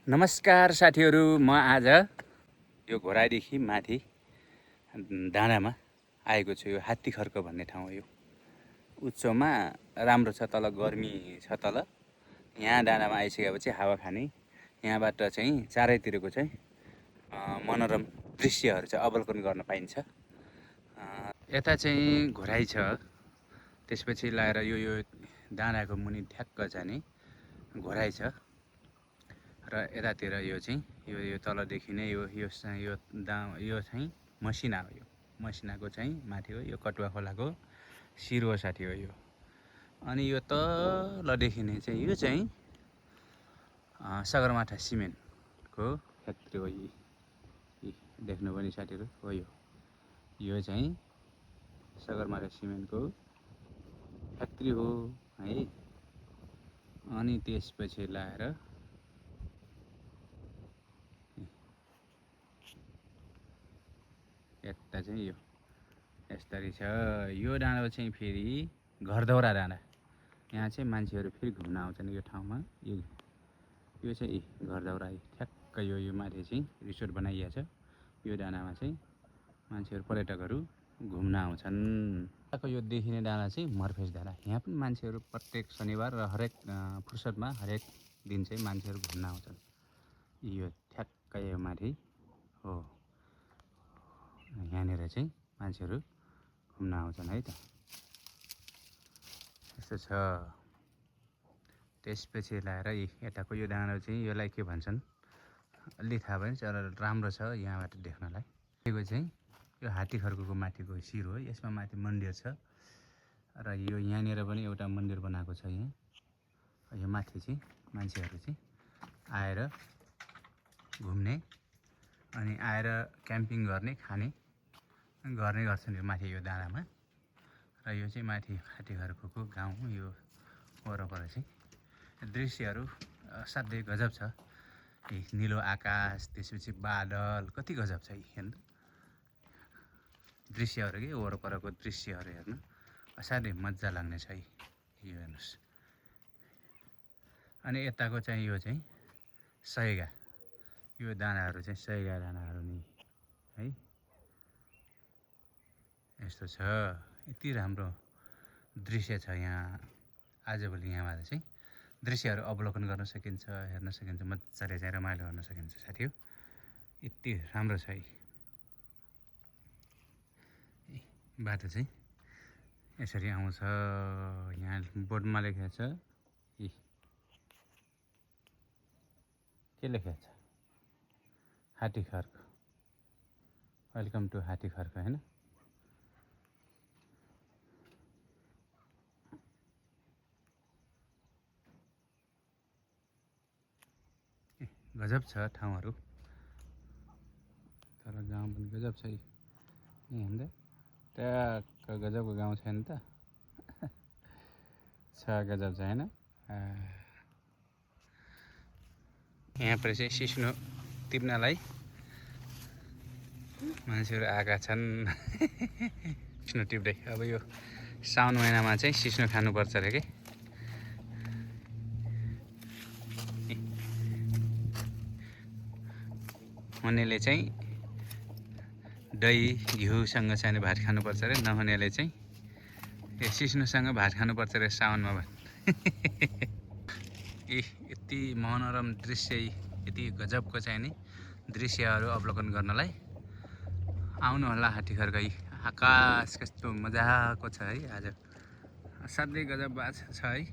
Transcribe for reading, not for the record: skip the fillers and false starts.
नमस्कार साथीहरू, म आज यो घोराइदेखि माथि डाँडामा आएको छु। यो हात्तीखर्क भन्ने ठाउँ हो। यो उच्चमा राम्रो छ, तल गर्मी छ। तल यहाँ डाँडामा आइसकेपछि हावा खाने, यहाँबाट चाहिँ चारैतिरको चाहिँ मनोरम दृश्यहरू चाहिँ अवलोकन गर्न पाइन्छ। यता चाहिँ घोराइ छ, त्यसपछि लाएर यो डाँडाको मुनि ठ्याक्क जाने घोराइ छ। र यतातिर यो चाहिँ यो तलदेखि नै यो चाहिँ मसिना हो। यो मसिनाको चाहिँ माथि हो, यो कटुवा खोलाको शिर हो साथी हो यो। अनि यो तलदेखि नै चाहिँ यो चाहिँ सगरमाथा सिमेन्टको फ्याक्ट्री हो। यी देख्नु पनि साथीहरू हो। यो चाहिँ सगरमाथा सिमेन्टको फ्याक्ट्री हो है। अनि त्यसपछि लाएर यता चाहिँ यो यस्तरी छ। यो डाँडा चाहिँ फेरि घरदौरा डाँडा। यहाँ चाहिँ मान्छेहरू फेरि घुम्न आउँछन् यो ठाउँमा। यो चाहिँ घरदौरा ठ्याक्क यो माथि चाहिँ रिसोर्ट बनाइएको छ। यो डाँडामा चाहिँ मान्छेहरू पर्यटकहरू घुम्न आउँछन्। यो देखिने डाँडा चाहिँ मर्फेस डाँडा। यहाँ पनि मान्छेहरू प्रत्येक शनिबार र हरेक फुर्सदमा हरेक दिन चाहिँ मान्छेहरू घुम्न आउँछन्। यो ठ्याक्क यो माथि हो। यहाँनिर चाहिँ मान्छेहरू घुम्न आउँछन् है त। यस्तो छ। त्यसपछि लाएर यताको यो डाँडा चाहिँ यसलाई के भन्छन् अलि थाहा भएन, तर राम्रो छ यहाँबाट देख्नलाई। यो चाहिँ यो हात्तीखर्कको माथिको शिर हो। यसमा माथि मन्दिर छ र यो यहाँनिर पनि एउटा मन्दिर बनाएको छ। यहाँ यो माथि चाहिँ मान्छेहरू चाहिँ आएर घुम्ने अनि आएर क्याम्पिङ गर्ने, खाने गर्छन् यो माथि यो डाँडामा। र यो चाहिँ माथि हात्तीखर्कको गाउँ हो। यो वरपर चाहिँ दृश्यहरू असाध्यै गजब छ। निलो आकाश, त्यसपछि बादल, कति गजब छ हेर्नु दृश्यहरू। के वरपरको दृश्यहरू हेर्नु असाध्यै मजा लाग्ने छ यो हेर्नुहोस्। अनि यताको चाहिँ यो चाहिँ सयगा, यो डाँडाहरू चाहिँ सयगा डाँडाहरू नि है। यस्तो छ। यति राम्रो दृश्य छ यहाँ। आजभोलि यहाँबाट चाहिँ दृश्यहरू अवलोकन गर्न सकिन्छ, हेर्न सकिन्छ, मजाले चाहिँ रमाइलो गर्न सकिन्छ साथी हो। यति राम्रो छ। बाटो चाहिँ यसरी आउँछ। यहाँ बोर्डमा लेखेको छ के लेखेको छ, हात्तीखर्क, वेलकम टु हात्तीखर्क होइन। गजब छ ठाउँहरू, तर गाउँ पनि गजब छ। हेर्दा ट्याक्क गजबको गाउँ छैन त छ, गजब छ होइन। यहाँ पर चाहिँ सिस्नो टिप्नलाई मान्छेहरू आएका छन् सिस्नो टिप्दै। अब यो साउन महिनामा चाहिँ सिस्नो खानुपर्छ अरे के। हुनेले चाहिँ दही घिउसँग चाहिँ भात खानुपर्छ अरे, नहुनेले चाहिँ सिस्नोसँग भात खानुपर्छ अरे साउनमा भात यति मनोरम दृश्य, यति गजबको चाहिँ नि दृश्यहरू अवलोकन गर्नलाई आउनुहोला हात्तीखर्क। आकाश कस्तो मजाको छ है आज, असाध्यै गजब छ है।